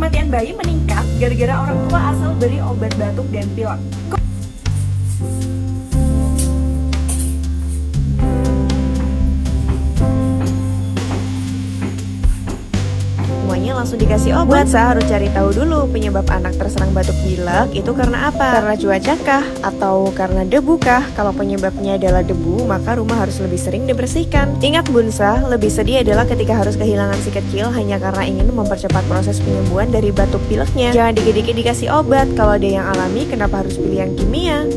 kematian bayi meningkat gara-gara orang tua asal beri obat batuk dan pilek. Semuanya langsung dikasih obat. Saya harus cari tahu dulu penyebab anak terserang batuk pilek itu karena apa? Karena cuaca kah? Atau karena debu kah? Kalau penyebabnya adalah debu, maka rumah harus lebih sering dibersihkan. Ingat Bunsa, lebih sedih adalah ketika harus kehilangan si kecil hanya karena ingin mempercepat proses penyembuhan dari batuk pileknya. Jangan dikit-dikit dikasih obat. Kalau ada yang alami, kenapa harus pilih yang kimia?